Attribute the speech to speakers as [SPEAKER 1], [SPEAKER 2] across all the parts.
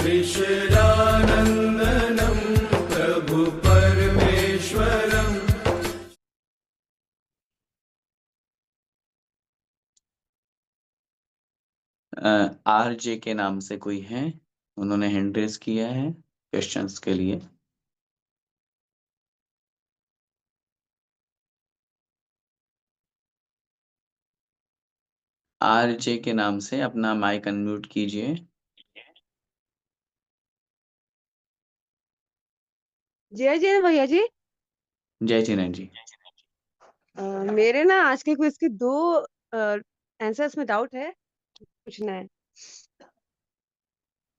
[SPEAKER 1] त्रिशरानन्दनं प्रभु परमेश्वरम्।
[SPEAKER 2] RJ के नाम से कोई है, उन्होंने हैंड रेज किया है क्वेश्चंस के लिए। आरजे के नाम से अपना माइक अनम्यूट कीजिए।
[SPEAKER 3] जय जय भैया जी।
[SPEAKER 2] जय चिरंजीव जी।
[SPEAKER 3] मेरे ना आज के क्विज के दो आंसर्स में डाउट है, पूछना है।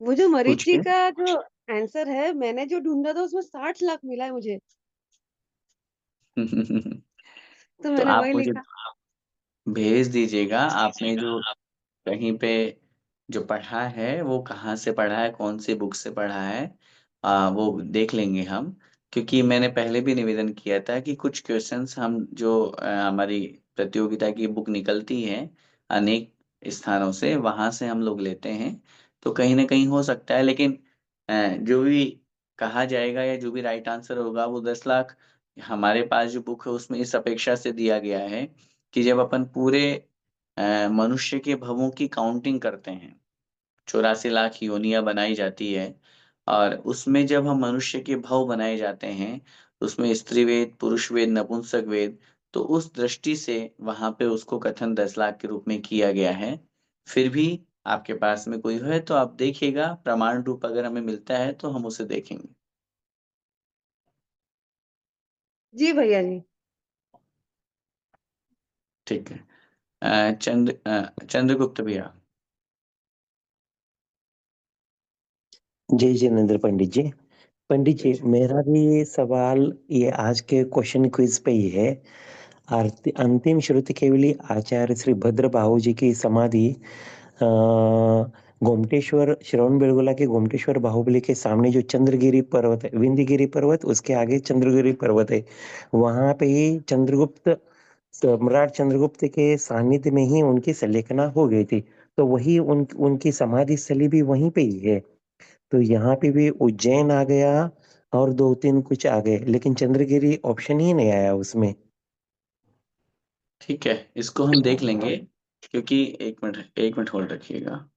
[SPEAKER 3] वो जो मरीचि
[SPEAKER 2] पूछिए।
[SPEAKER 3] का जो आंसर है, मैंने जो ढूंढा था उसमें 60 लाख मिला है मुझे, तो
[SPEAKER 2] तो
[SPEAKER 3] मैंने
[SPEAKER 2] आप
[SPEAKER 3] वही
[SPEAKER 2] मुझे
[SPEAKER 3] लिखा।
[SPEAKER 2] भेज दीजिएगा, आपने जो कहीं पे जो पढ़ा है वो कहाँ से पढ़ा है, कौन सी बुक से पढ़ा है, वो देख लेंगे हम। क्योंकि मैंने पहले भी निवेदन किया था कि कुछ क्वेश्चंस हम जो हमारी प्रतियोगिता की बुक निकलती है अनेक स्थानों से, वहां से हम लोग लेते हैं। तो कहीं ना कहीं हो सकता है, लेकिन जो भी कहा जाएगा या जो भी राइट आंसर होगा वो 10 लाख हमारे पास जो बुक है उसमें इस अपेक्षा से दिया गया है कि जब अपन पूरे मनुष्य के भवों की काउंटिंग करते हैं, 84 लाख योनियां बनाई जाती है, और उसमें जब हम मनुष्य के भव बनाए जाते हैं उसमें स्त्री वेद, पुरुष वेद, नपुंसक वेद, तो उस दृष्टि से वहां पे उसको कथन 10 लाख के रूप में किया गया है। फिर भी आपके पास में कोई है तो आप देखिएगा, प्रमाण रूप अगर हमें मिलता है तो हम उसे देखेंगे।
[SPEAKER 3] जी भैया जी।
[SPEAKER 2] ठीक है। चंद्रगुप्त भैया।
[SPEAKER 4] जय जिनेन्द्र पंडित जी। पंडित जी,
[SPEAKER 2] जी।
[SPEAKER 4] मेरा भी सवाल ये आज के क्वेश्चन क्विज पे ही है। अंतिम श्रुति केवली आचार्य श्री भद्र बाहू जी की समाधि गोमटेश्वर, श्रवण बेलगोला के गोमटेश्वर बाहुबली के सामने जो चंद्रगिरी पर्वत है, विंध्यगिरी पर्वत, उसके आगे चंद्रगिरी पर्वत है, वहां पे ही सम्राट चंद्रगुप्त के सानिध्य में ही उनकी संलेखना हो गई थी। तो वही उनकी समाधि स्थली भी वहीं पे ही है। तो यहाँ पे भी उज्जैन आ गया और 2-3 कुछ आ गए, लेकिन चंद्रगिरी ऑप्शन ही नहीं आया उसमें।
[SPEAKER 2] ठीक है, इसको हम देख लेंगे, क्योंकि एक मिनट होल्ड रखिएगा।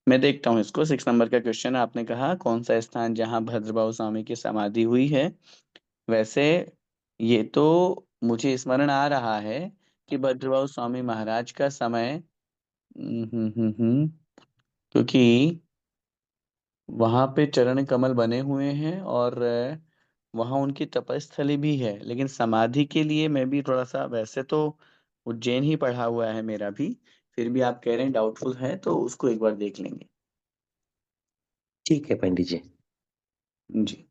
[SPEAKER 2] मैं देखता हूँ इसको। 6 नंबर का क्वेश्चन आपने कहा कौन सा स्थान जहां भद्रबाहु स्वामी की समाधि हुई है। वैसे ये तो मुझे स्मरण आ रहा है कि भद्रबाहु स्वामी महाराज का समय क्योंकि वहां पे चरण कमल बने हुए हैं और वहां उनकी तपस्थली भी है, लेकिन समाधि के लिए मैं भी थोड़ा सा, वैसे तो उज्जैन ही पढ़ा हुआ है मेरा भी, फिर भी आप कह रहे हैं डाउटफुल है तो उसको एक बार देख लेंगे।
[SPEAKER 4] ठीक है पंडित जी।
[SPEAKER 2] जी।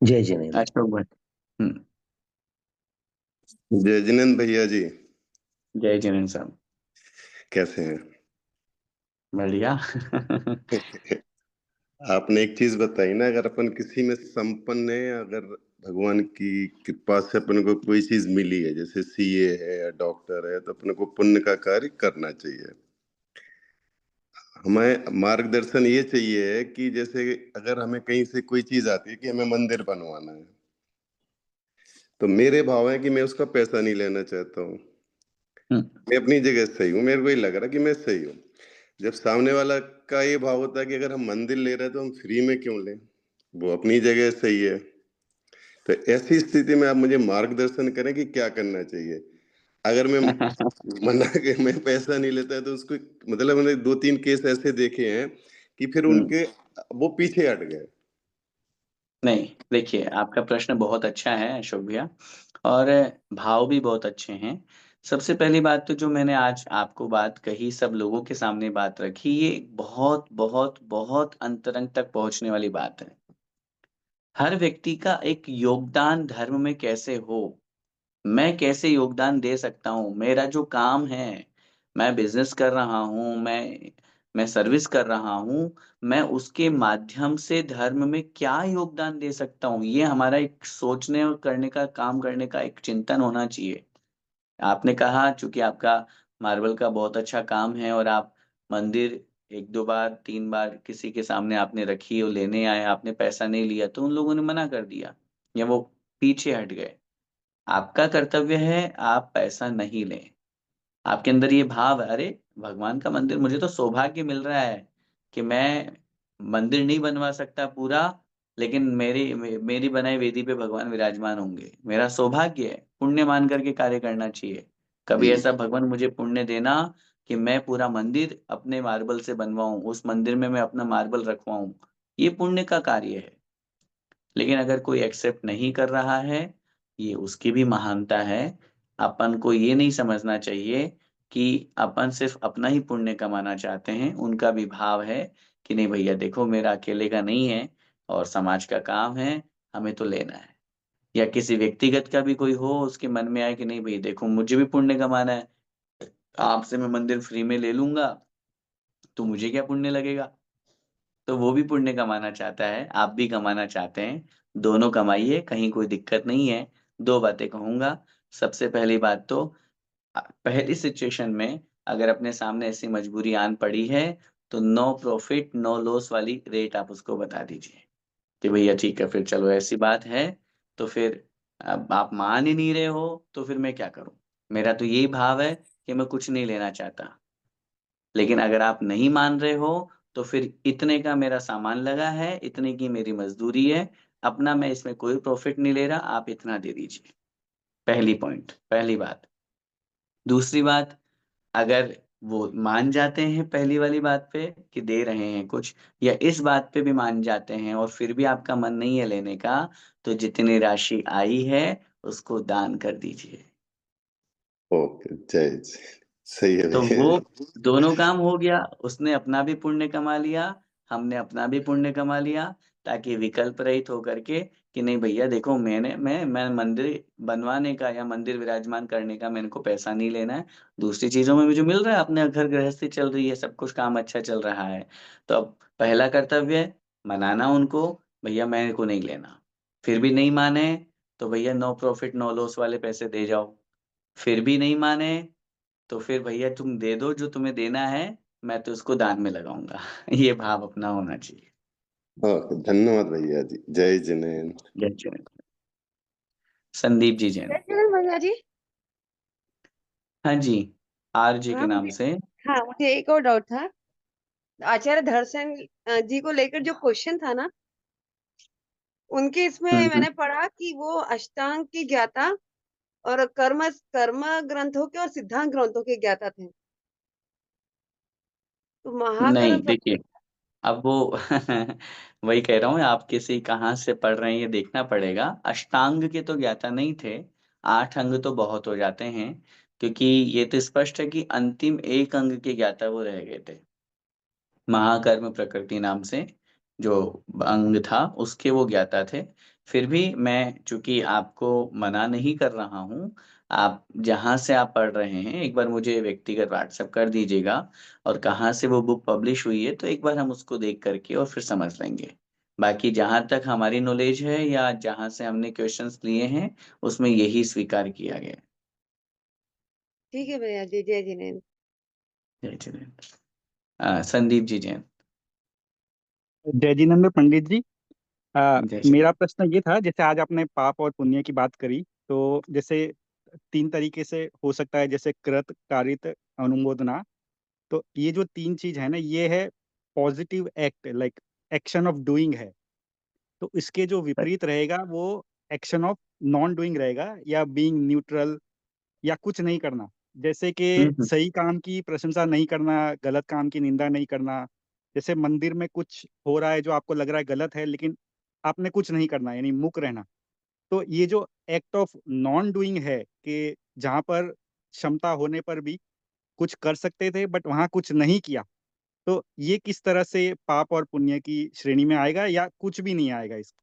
[SPEAKER 4] जय जिनेन्द्र।
[SPEAKER 2] अशोक भट्ट। हम्म।
[SPEAKER 5] जय जिनेन्द्र भैया जी।
[SPEAKER 2] जय जिनेन्द्र साहब।
[SPEAKER 5] कैसे हैं?
[SPEAKER 2] बढ़िया।
[SPEAKER 5] आपने एक चीज बताई ना, अगर अपन किसी में संपन्न है, अगर भगवान की कृपा से अपन को कोई चीज मिली है, जैसे सीए है या डॉक्टर है, तो अपन को पुण्य का कार्य करना चाहिए। हमें मार्गदर्शन ये चाहिए कि जैसे अगर हमें कहीं से कोई चीज आती है कि हमें मंदिर बनवाना है, तो मेरे भाव है कि मैं उसका पैसा नहीं लेना चाहता हूँ। मैं अपनी जगह सही हूँ, मेरे को ही लग रहा कि मैं सही हूँ। जब सामने वाला का ये भाव होता है कि अगर हम मंदिर ले रहे हैं तो हम फ्री में क्यों लें, वो अपनी जगह सही है। तो ऐसी स्थिति में आप मुझे मार्गदर्शन करें कि क्या करना चाहिए। अगर मैं मना के मैं पैसा नहीं लेता है तो उसको, मतलब मैंने 2-3 केस ऐसे देखे हैं कि फिर उनके वो पीछे हट गए।
[SPEAKER 2] नहीं, देखिए आपका प्रश्न बहुत अच्छा है अशोक भैया, और भाव भी बहुत अच्छे हैं। सबसे पहली बात तो जो मैंने आज आपको बात कही, सब लोगों के सामने बात रखी, ये बहुत बहुत बहुत अंतरंग तक पहुंचने वाली बात है। हर व्यक्ति का एक योगदान धर्म में कैसे हो, मैं कैसे योगदान दे सकता हूँ, मेरा जो काम है, मैं बिजनेस कर रहा हूँ, मैं सर्विस कर रहा हूँ, मैं उसके माध्यम से धर्म में क्या योगदान दे सकता हूँ, ये हमारा एक सोचने और करने का, काम करने का एक चिंतन होना चाहिए। आपने कहा चूँकि आपका मार्बल का बहुत अच्छा काम है और आप मंदिर 1-2 बार, 3 बार किसी के सामने आपने रखी और लेने आए, आपने पैसा नहीं लिया, तो उन लोगों ने मना कर दिया या वो पीछे हट गए। आपका कर्तव्य है आप पैसा नहीं लें। आपके अंदर ये भाव है, अरे! भगवान का मंदिर, मुझे तो सौभाग्य मिल रहा है कि मैं मंदिर नहीं बनवा सकता पूरा, लेकिन मेरी बनाई वेदी पे भगवान विराजमान होंगे। मेरा सौभाग्य है, पुण्य मान कर के कार्य करना चाहिए। कभी
[SPEAKER 5] जी
[SPEAKER 2] ऐसा भगवान मुझे पुण्य देना कि मैं पूरा मंदिर अपने मार्बल से बनवाऊँ, उस मंदिर में मैं अपना मार्बल रखवाऊँ। ये पुण्य का कार्य है। लेकिन अगर कोई एक्सेप्ट नहीं कर रहा है, ये उसकी भी महानता है। अपन को ये नहीं समझना चाहिए कि अपन सिर्फ़ अपना ही पुण्य कमाना चाहते हैं, उनका भी भाव है कि नहीं भैया देखो मेरा अकेले का नहीं है और समाज का काम है, हमें तो लेना है। या किसी व्यक्तिगत का भी कोई हो, उसके मन में आए कि नहीं भई देखो मुझे भी पुण्य कमाना है, आपसे मैं मंदिर फ्री में ले लूँगा, तो मुझे क्या पुण्य लगेगा? तो वो भी पुण्य कमाना चाहता है, आप भी कमाना चाहते हैं, दोनों कमाइए, कहीं कोई दिक्कत नहीं है। 2 बातें कहूँगा, सबसे पहली बात तो पहली सिचुएशन में अगर अपने सामने ऐसी मजबूरी आन पड़ी है, तो नो प्रॉफिट, नो लॉस वाली रेट आप उसको बता दीजिए, कि भैया ठीक है, फिर चलो ऐसी बात है, तो फिर अब आप मान ही नहीं रहे हो, तो फिर मैं क्या करूँ? मेरा तो यही भाव है कि मैं कुछ नहीं लेना चाहता। लेकिन अगर आप नहीं मान रहे हो, तो फिर इतने का मेरा सामान लगा है, इतने की मेरी मज़दूरी है, अपना मैं इसमें कोई प्रॉफ़िट नहीं ले रहा, आप इतना दे दीजिए। पहली बात। दूसरी बात, अगर वो मान जाते हैं पहली वाली बात पे कि दे रहे हैं कुछ या इस बात पे भी मान जाते हैं और फिर भी आपका मन नहीं है लेने का, तो जितनी राशि आई है, उसको दान कर दीजिए।
[SPEAKER 5] ओके, जय जय। सही है
[SPEAKER 2] तो
[SPEAKER 5] भैया।
[SPEAKER 2] वो दोनों काम हो गया, उसने अपना भी पुण्य कमा लिया, हमने अपना भी पुण्य कमा लिया, ताकि विकल्प रहित होकर के कि नहीं भैया देखो मैं मंदिर बनवाने का या मंदिर विराजमान करने का मेरे को पैसा नहीं लेना है, दूसरी चीज़ों में मुझे मिल रहा है, अपने घर गृहस्थी चल रही है, सब कुछ काम अच्छा चल रहा है। तो अब पहला कर्तव्य है मनाना उनको, भैया मेरे को नहीं लेना। फिर भी नहीं माने, तो भैया नो प्रॉफिट नो लॉस वाले पैसे दे जाओ। फिर भी नहीं माने तो फिर भैया तुम दे दो जो तुम्हें देना है, मैं तो उसको दान में लगाऊँगा। ये भाव अपना होना चाहिए।
[SPEAKER 5] ओके, धन्यवाद भैया जी। जय जिनेन्द्र।
[SPEAKER 2] जय जिनेंद्र। संदीप जी जैन।
[SPEAKER 3] जय किरण भैया जी।
[SPEAKER 2] हाँ जी, आरजे के
[SPEAKER 3] हाँ
[SPEAKER 2] नाम
[SPEAKER 3] मुझे
[SPEAKER 2] से।
[SPEAKER 3] हाँ मुझे एक और डाउट था। आचार्य धर्षण जी को लेकर जो क्वेश्चन था ना, उनके इसमें
[SPEAKER 2] हुँ, हुँ।
[SPEAKER 3] मैंने पढ़ा कि वो अष्टांग की ज्ञाता और कर्म कर्म ग्रंथों के और सिद्धांत ग्रंथों के ज्ञाता थे। तो महाकर्म
[SPEAKER 2] नहीं, देखिए अब वो वही कह रहा हूँ आप किसी कहाँ से पढ़ रहे हैं ये देखना पड़ेगा। अष्टांग के तो ज्ञाता नहीं थे, 8 अंग तो बहुत हो जाते हैं, क्योंकि ये तो स्पष्ट है कि अंतिम 1 अंग के ज्ञाता वो रह गए थे। महाकर्म प्रकृति नाम से जो अंग था, उसके वो ज्ञाता थे। फिर भी मैं चूँकि आपको मना नहीं कर रहा हूँ, आप जहाँ से आप पढ़ रहे हैं, एक बार मुझे व्यक्तिगत व्हाट्सएप कर दीजिएगा और कहाँ से वो बुक पब्लिश हुई है, तो एक बार हम उसको देख कर के और फिर समझ लेंगे। बाकी जहाँ तक हमारी नॉलेज है या जहाँ से हमने क्वेश्चन्स लिए हैं, उसमें यही स्वीकार किया गया है।
[SPEAKER 3] ठीक है भैया जी, जय जिनेन्द्र।
[SPEAKER 2] जय जिनेंद्र। संदीप जी जैन।
[SPEAKER 6] जय जिनेन्द्र पंडित जी।
[SPEAKER 2] जय
[SPEAKER 6] मेरा
[SPEAKER 2] जिनेंद्र।
[SPEAKER 6] प्रश्न ये था, जैसे आज आपने पाप और पुण्य की बात करी, तो जैसे 3 तरीके से हो सकता है, जैसे कृत, कारित, अनुमोदना। तो ये जो 3 चीज है ना, ये है positive act, like action of doing है। तो इसके जो विपरीत रहेगा वो एक्शन ऑफ नॉन डूइंग रहेगा, या बीइंग न्यूट्रल, या कुछ नहीं करना। जैसे कि
[SPEAKER 2] हुँ, हुँ।
[SPEAKER 6] सही काम की प्रशंसा नहीं करना, गलत काम की निंदा नहीं करना। जैसे मंदिर में कुछ हो रहा है जो आपको लग रहा है गलत है, लेकिन आपने कुछ नहीं करना, यानी मूक रहना। तो ये जो एक्ट ऑफ नॉन डूइंग है, कि जहाँ पर क्षमता होने पर भी कुछ कर सकते थे बट वहां कुछ नहीं किया, तो ये किस तरह से पाप और पुण्य की श्रेणी में आएगा या कुछ भी नहीं आएगा इस?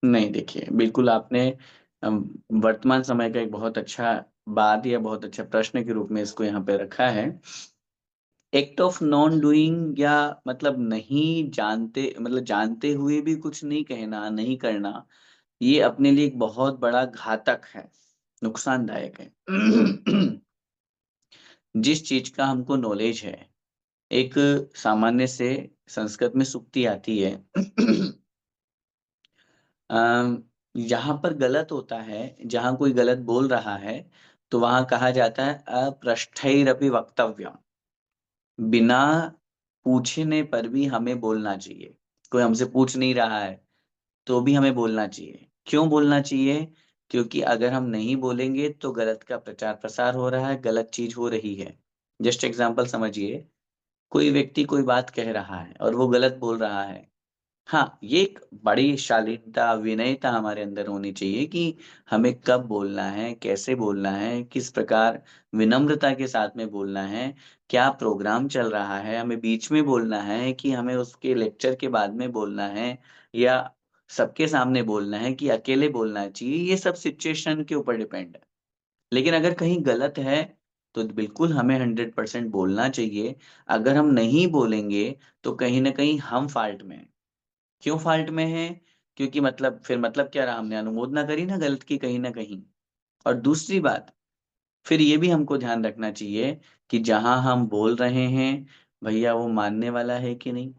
[SPEAKER 2] नहीं, देखिए, बिल्कुल आपने अम, वर्तमान समय का एक बहुत अच्छा बात या बहुत अच्छा प्रश्न के रूप में इसको यहाँ पे रखा है। एक्ट ऑफ नॉन डूइंग या मतलब नहीं जानते, मतलब जानते हुए भी कुछ नहीं कहना, नहीं करना, ये अपने लिए एक बहुत बड़ा घातक है, नुकसानदायक है। जिस चीज का हमको नॉलेज है, एक सामान्य से संस्कृत में सूक्ति आती है। जहां पर गलत होता है, जहां कोई गलत बोल रहा है, तो वहां कहा जाता है अपृष्ठैरपि वक्तव्यम। बिना पूछने पर भी हमें बोलना चाहिए। कोई हमसे पूछ नहीं रहा है तो भी हमें बोलना चाहिए। क्यों बोलना चाहिए? क्योंकि अगर हम नहीं बोलेंगे तो गलत का प्रचार प्रसार हो रहा है, गलत चीज हो रही है। जस्ट एग्जांपल समझिए, कोई व्यक्ति कोई बात कह रहा है और वो गलत बोल रहा है। हाँ, ये एक बड़ी शालीनता, विनयता हमारे अंदर होनी चाहिए कि हमें कब बोलना है, कैसे बोलना है, किस प्रकार विनम्रता के साथ में बोलना है, क्या प्रोग्राम चल रहा है, हमें बीच में बोलना है कि हमें उसके लेक्चर के बाद में बोलना है, या सबके सामने बोलना है कि अकेले बोलना चाहिए। ये सब सिचुएशन के ऊपर डिपेंड है। लेकिन अगर कहीं गलत है, तो बिल्कुल हमें 100% बोलना चाहिए। अगर हम नहीं बोलेंगे, तो कहीं न कहीं हम फ़ॉल्ट में हैं। क्यों फ़ॉल्ट में हैं? क्योंकि मतलब फिर मतलब क्या रहा, हमने अनुमोदना करी ना गलत की कहीं न कहीं। और दूसरी बात, फिर ये भी हमको ध्यान रखना चाहिए कि जहाँ हम बोल रहे हैं, भैया वो मानने वाला है कि नहीं?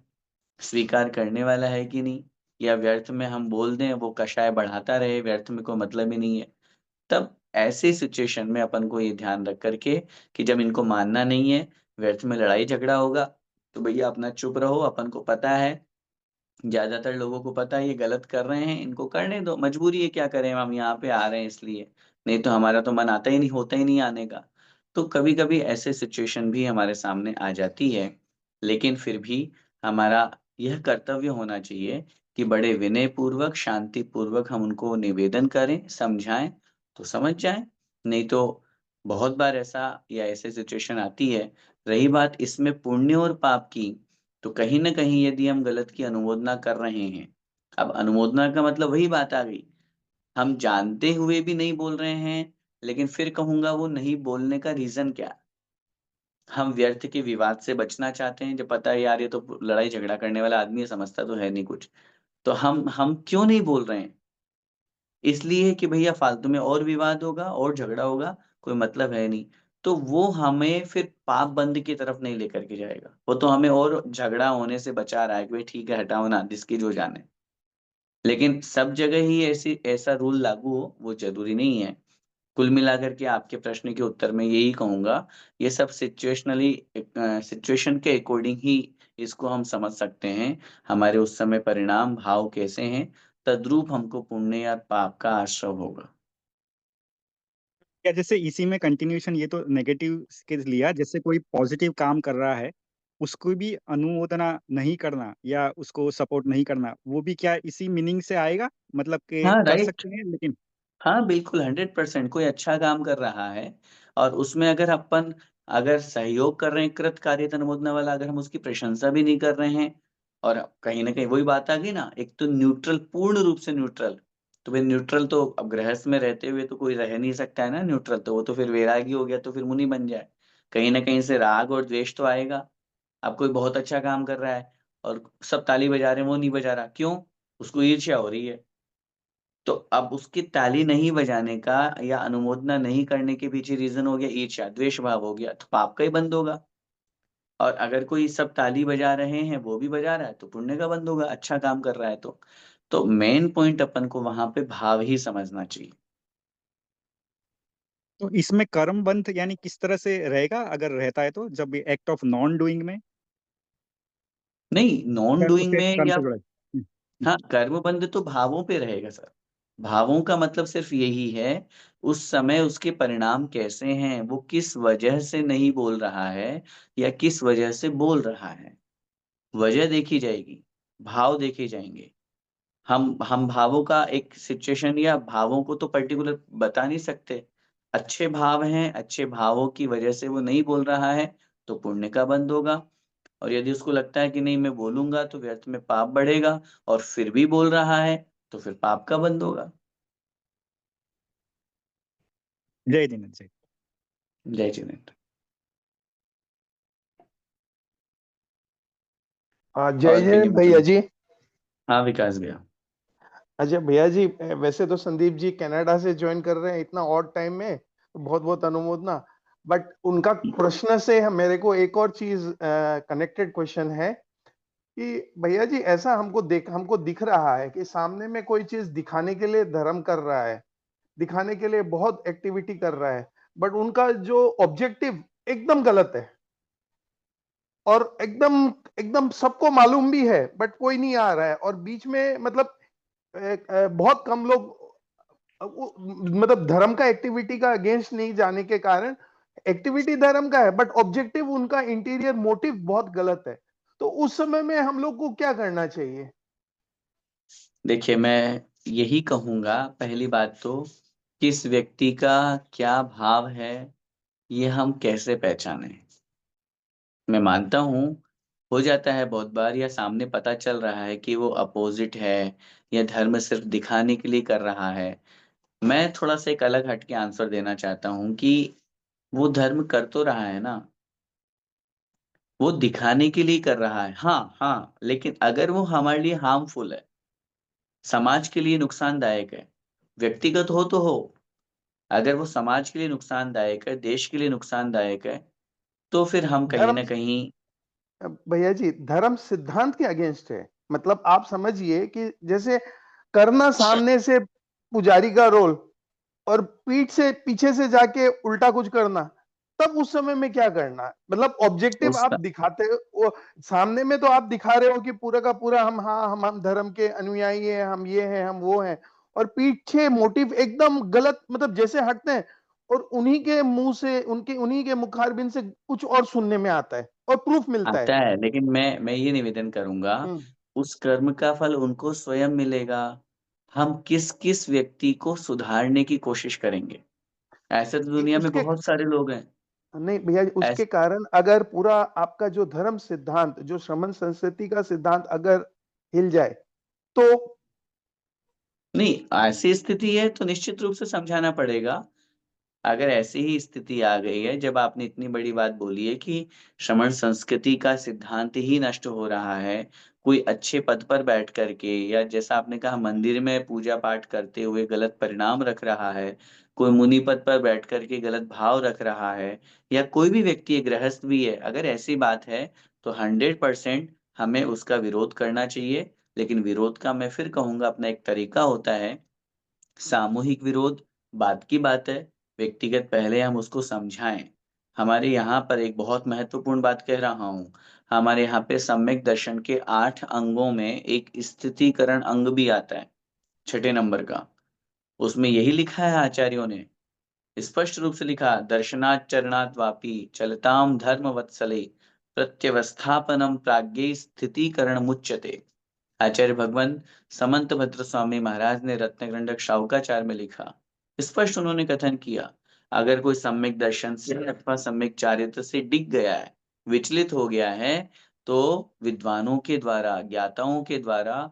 [SPEAKER 2] स्वीकार करने वाला है कि नहीं? या व्यर्थ में हम बोल दें, वो कषाय बढ़ाता रहे, व्यर्थ में कोई मतलब ही नहीं है। तब ऐसे सिचुएशन में अपन को ये ध्यान रख कर के कि जब इनको मानना नहीं है, व्यर्थ में लड़ाई झगड़ा होगा, तो भैया अपना चुप रहो। अपन को पता है, ज़्यादातर लोगों को पता है ये गलत कर रहे हैं, इनको करने दो, मजबूरी है, क्या करें, हम यहाँ पे आ रहे हैं इसलिए, नहीं तो हमारा तो मन आता ही नहीं, होता ही नहीं आने का। तो कभी-कभी ऐसे सिचुएशन भी हमारे सामने आ जाती है, लेकिन फिर भी हमारा यह कर्तव्य होना चाहिए कि बड़े विनयपूर्वक, शांतिपूर्वक हम उनको निवेदन करें, समझाएँ, तो समझ जाएँ, नहीं तो बहुत बार ऐसा या ऐसी सिचुएशन आती है। रही बात इसमें पुण्य और पाप की, तो कहीं न कहीं यदि हम गलत की अनुमोदना कर रहे हैं, अब अनुमोदना का मतलब वही बात आ गई, हम जानते हुए भी नहीं बोल रहे हैं, लेकिन फिर कहूँगा वो नहीं बोलने का रीज़न क्या? हम व्यर्थ के विवाद से बचना चाहते हैं, जब पता है यार ये तो लड़ाई झगड़ा करने वाला आदमी है, समझता तो है नहीं कुछ। तो हम क्यों नहीं बोल रहे हैं? इसलिए कि भैया फालतू में और विवाद होगा और झगड़ा होगा, कोई मतलब है नहीं। तो वो हमें फिर पाप बंद की तरफ नहीं लेकर के जाएगा। वो तो हमें और झगड़ा होने से बचा रहा है कि भाई ठीक है, हटाओ ना, जिसकी जो जाने। लेकिन सब जगह ही ऐसा रूल लागू हो, वो ज़रूरी नहीं है। कुल मिलाकर के आपके प्रश्न के उत्तर में यही कहूँगा, ये सब सिचुएशन के अकॉर्डिंग ही इसको हम समझ सकते हैं। हमारे उस समय परिणाम, भाव कैसे हैं, तद्रूप हमको पुण्य या पाप का आश्रय होगा।
[SPEAKER 6] या जैसे इसी में कंटिन्यूएशन, ये तो नेगेटिव के लिया, जैसे कोई पॉजिटिव काम कर रहा है उसको भी अनुमोदना नहीं करना या उसको सपोर्ट नहीं करना, वो भी क्या इसी मीनिंग से आएगा, मतलब कि
[SPEAKER 2] हाँ,
[SPEAKER 6] कर
[SPEAKER 2] राइट।
[SPEAKER 6] सकते हैं लेकिन?
[SPEAKER 2] हाँ, बिल्कुल 100% कोई अच्छा काम कर रहा है और उसमें अगर सहयोग कर रहे हैं, कृत कार्यत अनुमोदना वाला, अगर हम उसकी प्रशंसा भी नहीं कर रहे हैं और कहीं न कहीं वही बात आ गई ना, एक तो न्यूट्रल, पूर्ण रूप से न्यूट्रल। तो भाई न्यूट्रल तो अब गृहस्थ में रहते हुए तो कोई रह नहीं सकता है ना न्यूट्रल, तो वो तो फिर वैरागी हो गया, तो फिर मुनि बन जाए। कहीं न कहीं से राग और द्वेष तो आएगा। अब कोई बहुत अच्छा काम कर रहा है और सब ताली बजा रहे हैं, वो नहीं बजा रहा, क्यों? उसको ईर्ष्या हो रही है। तो अब उसकी ताली नहीं बजाने का या अनुमोदना नहीं करने के पीछे रीज़न हो गया ईर्ष्या, द्वेष भाव हो गया, तो पाप का ही बंद होगा। और अगर कोई सब ताली बजा रहे हैं, वो भी बजा रहा है, तो पुण्य का बंद होगा, अच्छा काम कर रहा है तो। तो मेन पॉइंट अपन को वहाँ पे भाव ही समझना चाहिए।
[SPEAKER 6] तो इसमें कर्म बंध यानी किस तरह से रहेगा अगर रहता है, तो जब एक्ट ऑफ नॉन डूइंग में
[SPEAKER 2] नहीं, नॉन
[SPEAKER 6] अगर
[SPEAKER 2] डूइंग
[SPEAKER 6] उसके
[SPEAKER 2] में
[SPEAKER 6] कर्म
[SPEAKER 2] या
[SPEAKER 6] से जुड़ा है?
[SPEAKER 2] हाँ, कर्म बंध तो भावों पे रहेगा सर। भावों का मतलब सिर्फ़ यही है, उस समय उसके परिणाम कैसे हैं, वो किस वजह से नहीं बोल रहा है या किस वजह से बोल रहा है। वजह देखी जाएगी, भाव देखे जाएँगे। हम भावों का एक सिचुएशन या भावों को तो पर्टिकुलर बता नहीं सकते। अच्छे भाव हैं, अच्छे भावों की वजह से वो नहीं बोल रहा है तो पुण्य का बंध होगा, और यदि उसको लगता है कि नहीं मैं बोलूंगा तो व्यर्थ में पाप बढ़ेगा और फिर भी बोल रहा है तो फिर पाप का बंध होगा।
[SPEAKER 6] जय जिनेन्द्र जी।
[SPEAKER 2] जय जिनेन्द्र।
[SPEAKER 7] जय
[SPEAKER 2] और कहिए
[SPEAKER 7] जय भैया
[SPEAKER 2] मतलब,
[SPEAKER 7] जी।
[SPEAKER 2] हाँ विकास भैया।
[SPEAKER 7] अच्छा भैया जी, वैसे तो संदीप जी कनाडा से ज्वाइन कर रहे हैं इतना ऑड टाइम में, तो बहुत बहुत अनुमोदना। बट उनका प्रश्न से मेरे को एक और चीज कनेक्टेड क्वेश्चन है कि भैया जी, ऐसा हमको दिख रहा है कि सामने में कोई चीज दिखाने के लिए धर्म कर रहा है, दिखाने के लिए बहुत एक्टिविटी कर रहा है, बट उनका जो ऑब्जेक्टिव एकदम गलत है, और एकदम एकदम सबको मालूम भी है, बट कोई नहीं आ रहा है। और बीच में मतलब बहुत कम लोग मतलब धर्म का एक्टिविटी का अगेंस्ट नहीं जाने के कारण, एक्टिविटी धर्म का है बट ऑब्जेक्टिव उनका इंटीरियर मोटिव बहुत गलत है। तो उस समय में हम लोग को क्या करना चाहिए?
[SPEAKER 2] देखिए मैं यही कहूंगा, पहली बात तो किस व्यक्ति का क्या भाव है ये हम कैसे पहचाने। मैं मानता हूँ हो जाता है बहुत बार, या सामने पता चल रहा है कि वो अपोजिट है या धर्म सिर्फ दिखाने के लिए कर रहा है। मैं थोड़ा सा एक अलग हटके आंसर देना चाहता हूँ कि वो धर्म कर तो रहा है ना, वो दिखाने के लिए कर रहा है, हाँ हाँ, लेकिन अगर वो हमारे लिए हार्मफुल है, समाज के लिए नुकसानदायक है, व्यक्तिगत हो तो हो, अगर वो समाज के लिए नुकसानदायक है, देश के लिए नुकसानदायक है, तो फिर हम कहीं
[SPEAKER 7] धर्म,
[SPEAKER 2] ना कहीं।
[SPEAKER 7] भैया जी, धर्म सिद्धांत के अगेंस्ट है। मतलब आप समझिए कि जैसे करना सामने से पुजारी का रोल, और पीठ से पीछे से जाके उल्टा कुछ करना, तब उस समय में क्या करना? मतलब ऑब्जेक्टिव
[SPEAKER 2] उस
[SPEAKER 7] आप दिखाते हो वो, सामने में तो आप दिखा रहे हो कि पूरा का पूरा हम, हाँ हम धर्म के अनुयायी हैं, हम ये हैं, हम वो हैं, और पीछे मोटिव एकदम गलत, मतलब जैसे हटते हैं, और उन्हीं के मुंह से, उन्हीं के मुखारबिन से कुछ और सुनने में आता है और प्रूफ मिलता
[SPEAKER 2] आता
[SPEAKER 7] है।
[SPEAKER 2] है, लेकिन मैं ये निवेदन करूंगा,
[SPEAKER 7] हम्म।
[SPEAKER 2] उस कर्म का फल उनको स्वयं मिलेगा। हम किस किस व्यक्ति को सुधारने की कोशिश करेंगे, ऐसे तो दुनिया में
[SPEAKER 7] उसके
[SPEAKER 2] बहुत सारे लोग हैं।
[SPEAKER 7] नहीं भैया, उसके
[SPEAKER 2] ऐसे
[SPEAKER 7] कारण अगर पूरा आपका जो धर्म सिद्धांत, जो श्रमण संस्कृति का सिद्धांत अगर हिल जाए तो।
[SPEAKER 2] नहीं, ऐसी स्थिति है तो निश्चित रूप से समझाना पड़ेगा। अगर ऐसी ही स्थिति आ गई है, जब आपने इतनी बड़ी बात बोली है कि श्रमण संस्कृति का सिद्धांत ही नष्ट हो रहा है, कोई अच्छे पद पर बैठ करके या जैसा आपने कहा मंदिर में पूजा पाठ करते हुए गलत परिणाम रख रहा है, कोई मुनि पद पर बैठ करके गलत भाव रख रहा है, या कोई भी व्यक्ति गृहस्थ भी है, अगर ऐसी बात है तो 100% हमें उसका विरोध करना चाहिए। लेकिन विरोध का मैं फिर कहूंगा अपना एक तरीका होता है। सामूहिक विरोध बात की बात है, व्यक्तिगत पहले हम उसको समझाएं। हमारे यहाँ पर एक बहुत महत्वपूर्ण बात कह रहा हूँ, हमारे यहाँ पे सम्यक दर्शन के 8 अंगों में एक स्थितीकरण अंग भी आता है, 6 नंबर का। उसमें यही लिखा है, आचार्यों ने स्पष्ट रूप से लिखा, दर्शनात् चरणात् वापि चलताम धर्म वत्सले प्रत्यवस्थापनम प्राज्ञ स्थितीकरण मुच्यते। आचार्य भगवान समंत भद्र स्वामी महाराज ने रत्नगंडक शाहुकाचार में लिखा, स्पष्ट उन्होंने कथन किया, अगर कोई सम्यक दर्शन से अथवा सम्यक चारित्र से डिग गया है, विचलित हो गया है, तो विद्वानों के द्वारा, ज्ञाताओं के द्वारा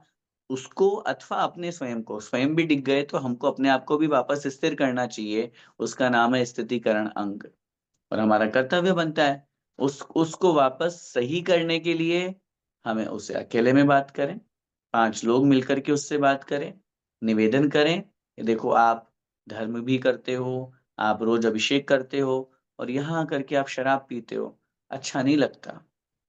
[SPEAKER 2] उसको अथवा अपने स्वयं को, स्वयं भी डिग गए तो हमको अपने आप को भी वापस स्थिर करना चाहिए। उसका नाम है स्थितिकरण अंग, और हमारा कर्तव्य बनता है उसको वापस सही करने के लिए हमें उसे अकेले में बात करें, 5 लोग मिलकर के उससे बात करें, निवेदन करें कि देखो आप धर्म भी करते हो, आप रोज अभिषेक करते हो, और यहाँ आकर के आप शराब पीते हो, अच्छा नहीं लगता।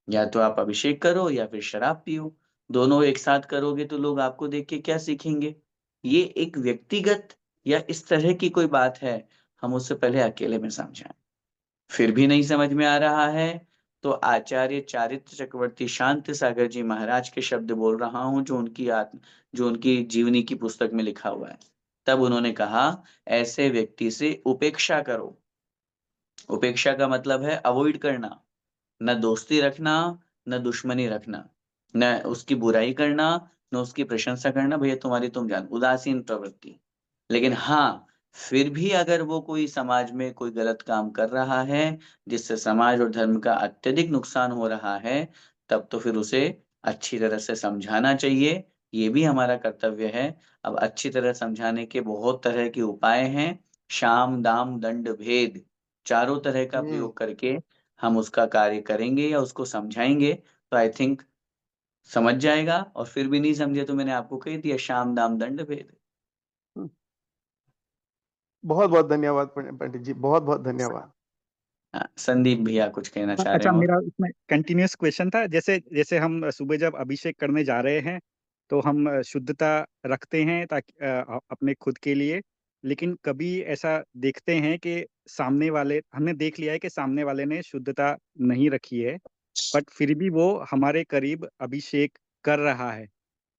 [SPEAKER 2] या तो आप अभिषेक करो या फिर शराब पियो, दोनों एक साथ करोगे तो लोग आपको देख के क्या सीखेंगे। ये एक व्यक्तिगत या इस तरह की कोई बात है, हम उससे पहले अकेले में समझाएं। फिर भी नहीं समझ में आ रहा है तो आचार्य चारित्र चक्रवर्ती शांति सागर जी महाराज के शब्द बोल रहा हूं, जो उनकी जीवनी की पुस्तक में लिखा हुआ है। तब उन्होंने कहा, ऐसे व्यक्ति से उपेक्षा करो। उपेक्षा का मतलब है अवॉइड करना, न दोस्ती रखना, न दुश्मनी रखना, न उसकी बुराई करना, न उसकी प्रशंसा करना, भैया तुम्हारी तुम जान, उदासीन प्रवृत्ति। लेकिन हाँ, फिर भी अगर वो कोई समाज में कोई गलत काम कर रहा है जिससे समाज और धर्म का अत्यधिक नुकसान हो रहा है, तब तो फिर उसे अच्छी तरह से समझाना चाहिए। ये भी हमारा कर्तव्य है। अब अच्छी तरह समझाने के बहुत तरह के उपाय हैं। साम, दाम, दंड, भेद, चारों तरह का
[SPEAKER 7] हम्म
[SPEAKER 2] प्रयोग करके हम उसका कार्य करेंगे या उसको समझाएंगे, तो आई थिंक समझ जाएगा। और फिर भी नहीं समझे तो मैंने आपको कह दिया, साम, दाम, दंड, भेद।
[SPEAKER 7] बहुत बहुत धन्यवाद पंडित जी, बहुत बहुत धन्यवाद।
[SPEAKER 2] हाँ, संदीप भैया कुछ कहना चाह रहे
[SPEAKER 6] अच्छा,
[SPEAKER 2] हो?
[SPEAKER 6] मेरा इसमें कंटिन्यूअस क्वेश्चन था। जैसे जैसे हम सुबह जब अभिषेक करने जा रहे हैं तो हम शुद्धता रखते हैं ताकि अपने खुद के लिए, लेकिन कभी ऐसा देखते हैं कि सामने वाले, हमने देख लिया है कि सामने वाले ने शुद्धता नहीं रखी है, बट फिर भी वो हमारे करीब अभिषेक कर रहा है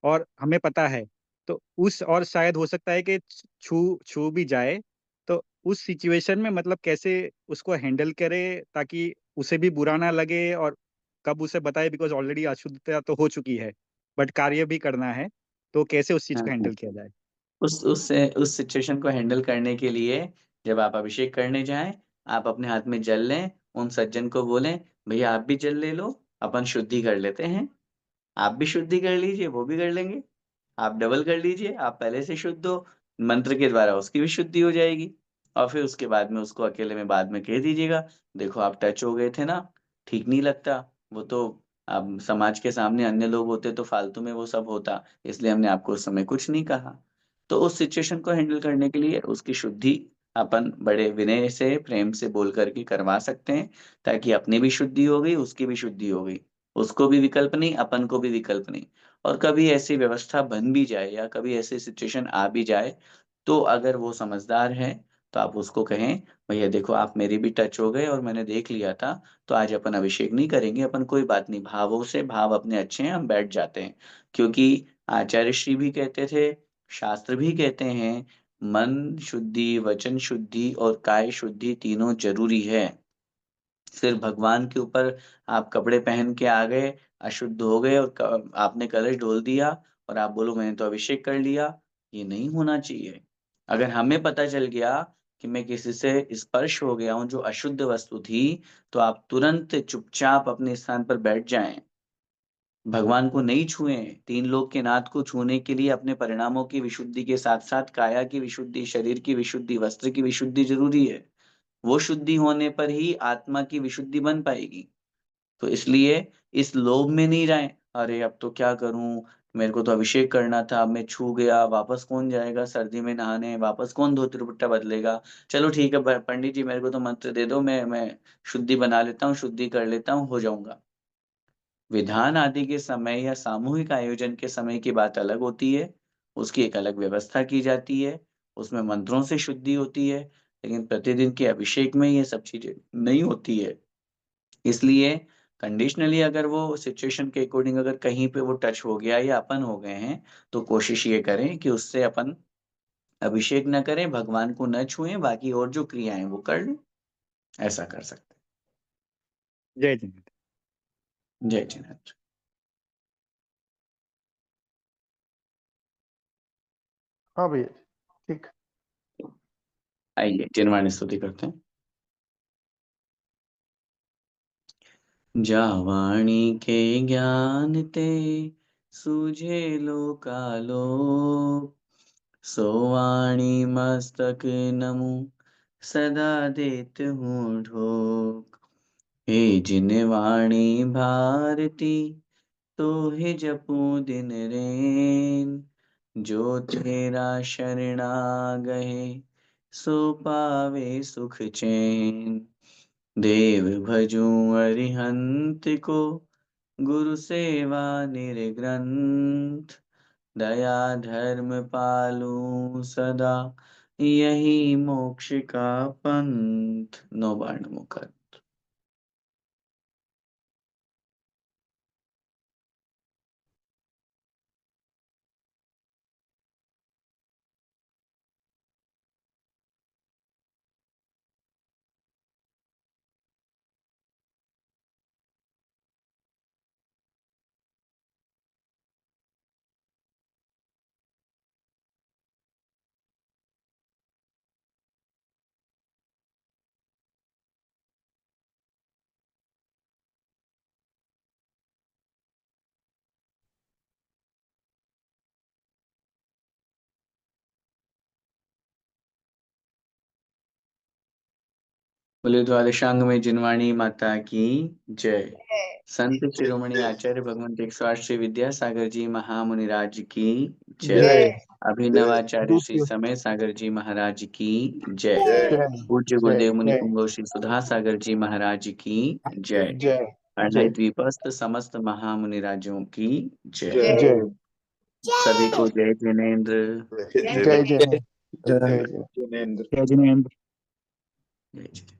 [SPEAKER 6] और हमें पता है, तो उस, और शायद हो सकता है कि छू छू भी जाए, तो उस सिचुएशन में मतलब कैसे उसको हैंडल करे ताकि उसे भी बुरा ना लगे, और कब उसे बताए, बिकॉज ऑलरेडी अशुद्धता तो हो चुकी है बट कार्य भी करना है, तो कैसे उस चीज
[SPEAKER 2] हाँ,
[SPEAKER 6] को
[SPEAKER 2] हाँ।
[SPEAKER 6] हैंडल किया जाए?
[SPEAKER 2] उस सिचुएशन को हैंडल करने के लिए जब आप अभिषेक करने जाएं, आप अपने हाथ में जल लें, उन सज्जन को बोलें, भैया आप भी जल ले लो, अपन शुद्धि कर लेते हैं। आप भी शुद्धि कर लीजिए, वो भी कर लेंगे। आप डबल कर लीजिए, आप पहले से शुद्ध हो, मंत्र के द्वारा उसकी भी शुद्धि हो जाएगी। और फिर उसके बाद में उसको अकेले में बाद में कह दीजिएगा, देखो आप टच हो गए थे ना, ठीक नहीं लगता। वो तो अब समाज के सामने अन्य लोग होते तो फालतू में वो सब होता, इसलिए हमने आपको उस समय कुछ नहीं कहा। तो उस सिचुएशन को हैंडल करने के लिए उसकी शुद्धि अपन बड़े विनय से, प्रेम से बोल करके करवा सकते हैं, ताकि अपनी भी शुद्धि हो गई, उसकी भी शुद्धि हो गई। उसको भी विकल्प नहीं, अपन को भी विकल्प नहीं। और कभी ऐसी व्यवस्था बन भी जाए या कभी ऐसी सिचुएशन आ भी जाए, तो अगर वो समझदार है, तो आप उसको कहें, भैया देखो आप मेरी भी टच हो गए और मैंने देख लिया था, तो आज अपन अभिषेक नहीं करेंगे, अपन कोई बात नहीं, भावों से, भाव अपने अच्छे हैं, हम बैठ जाते हैं। क्योंकि आचार्य श्री भी कहते थे, शास्त्र भी कहते हैं, मन शुद्धि, वचन शुद्धि और काय शुद्धि तीनों जरूरी है। सिर्फ भगवान के ऊपर आप कपड़े पहन के आ गए, अशुद्ध हो गए और आपने कलश ढोल दिया और आप बोलो मैंने तो अभिषेक कर लिया, ये नहीं होना चाहिए। अगर हमें पता चल गया कि मैं किसी से स्पर्श हो गया हूँ जो अशुद्ध वस्तु थी, तो आप तुरंत चुपचाप अपने स्थान पर बैठ जाएं। भगवान को नहीं छुएं। तीन लोक के नाथ को छूने के लिए अपने परिणामों की विशुद्धि के साथ साथ काया की विशुद्धि, शरीर की विशुद्धि, वस्त्र की विशुद्धि जरूरी है। वो शुद्धि होने पर ही आत्मा की विशुद्धि बन पाएगी। तो इसलिए इस लोभ में नहीं रहें, अरे अब तो क्या करूं, मेरे को तो अभिषेक करना था, अब मैं छू गया, वापस कौन जाएगा सर्दी में नहाने, वापस कौन धोती दुपट्टा बदलेगा। चलो ठीक है पंडित जी, मेरे को तो मंत्र दे दो, मैं शुद्धि बना लेता हूँ, शुद्धि कर लेता हूँ, हो जाऊंगा। विधान आदि के समय या सामूहिक आयोजन के समय की बात अलग होती है, उसकी एक अलग व्यवस्था की जाती है, उसमें मंत्रों से शुद्धि होती है, लेकिन प्रतिदिन के अभिषेक में ये सब चीजें नहीं होती है। इसलिए कंडीशनली अगर वो सिचुएशन के अकॉर्डिंग अगर कहीं पे वो टच हो गया या अपन हो गए हैं, तो कोशिश ये करें कि उससे अपन अभिषेक न करें, भगवान को न छुएं, बाकी और जो क्रियाएं वो कर लें। ऐसा कर सकते
[SPEAKER 6] जय जिनेन्द्र।
[SPEAKER 2] हैं। जय जिनेन्द्र।
[SPEAKER 7] हाँ भैया जी, ठीक।
[SPEAKER 2] आइए जिनवाणी स्तुति करते हैं। जावाणी के ज्ञान ते सूझे लोकालोक, सोवाणी मस्तक नमु सदा देत हूँ ढोक। हे जिनवाणी भारती, तो हे जपू दिन रैन, जो तेरा शरणा गए, सो पावे सुख चैन। देव भजूं अरिहंत को, गुरु सेवा निर्ग्रंथ, दया धर्म पालूं सदा, यही मोक्ष का पंथ। नौ बार नमो। बोले द्वादशांग में जिनवाणी माता की जय। संत शिरोमणि आचार्य भगवंत 108 श्री विद्यासागर जी महामुनिराज की जय।
[SPEAKER 7] जय
[SPEAKER 2] अभिनवाचार्य श्री समय सागर जी महाराज की जय।
[SPEAKER 7] जय
[SPEAKER 2] पूज्य
[SPEAKER 7] जय
[SPEAKER 2] गुरुदेव मुनि
[SPEAKER 7] जय
[SPEAKER 2] पुंगव श्री सुधा सागर जी महाराज की जय।
[SPEAKER 7] जय
[SPEAKER 2] अढ़ाई
[SPEAKER 7] जय
[SPEAKER 2] द्वीपस्थ समस्त महामुनिराजों की जय।
[SPEAKER 7] जय
[SPEAKER 2] सभी को जय जिनेन्द्र।
[SPEAKER 7] जय जय जय जय
[SPEAKER 6] जय जिनेंद्र।
[SPEAKER 2] जय जय।